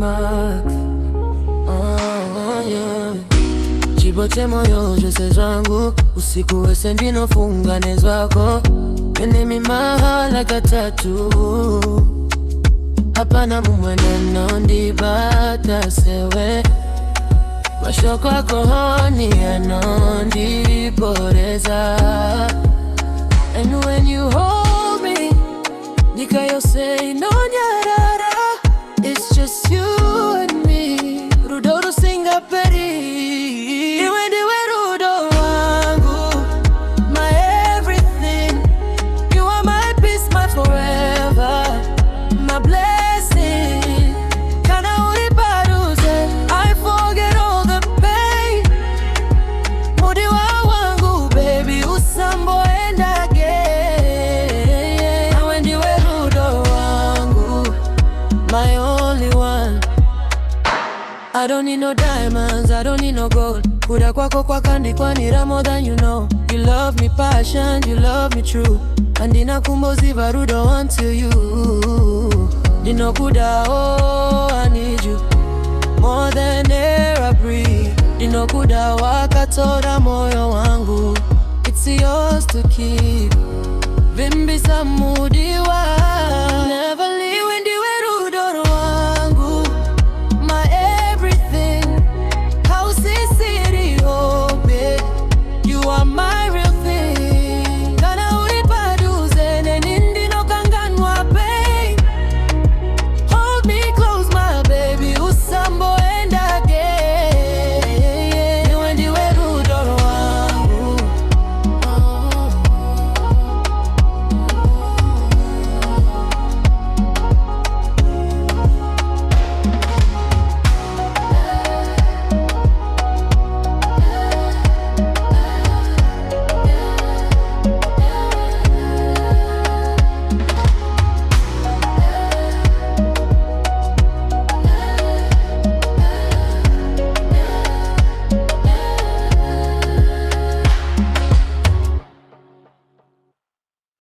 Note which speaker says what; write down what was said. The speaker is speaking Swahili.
Speaker 1: Max. Yeah. Chibote moyo jose zangu, usiku wese ndinofunga nezwako. Your name in my heart like a tattoo. Hapana mumwene nondibata sewe. Mashoko ako honi anondiporeza. And when you hold me, nikayo say no nyarara. It's just you and me. Rudoro singa peri. Iwe ndiwe rudo wangu, my everything. You are my peace, my forever, my blessing. Kana uniparuze, I forget all the pain. Mudi wangu, baby, usambo endage. Iwe ndiwe rudo wangu, my only one. I don't need no diamonds, I don't need no gold. Kuda kwako kwa kandi kwanira more than you know. You love me passion, you love me true. Andina kumboziva rudo until you. Dino kuda, oh I need you more than air I breathe. Dino kuda wakatora moyo wangu, it's yours to keep. Vimbi samudi wa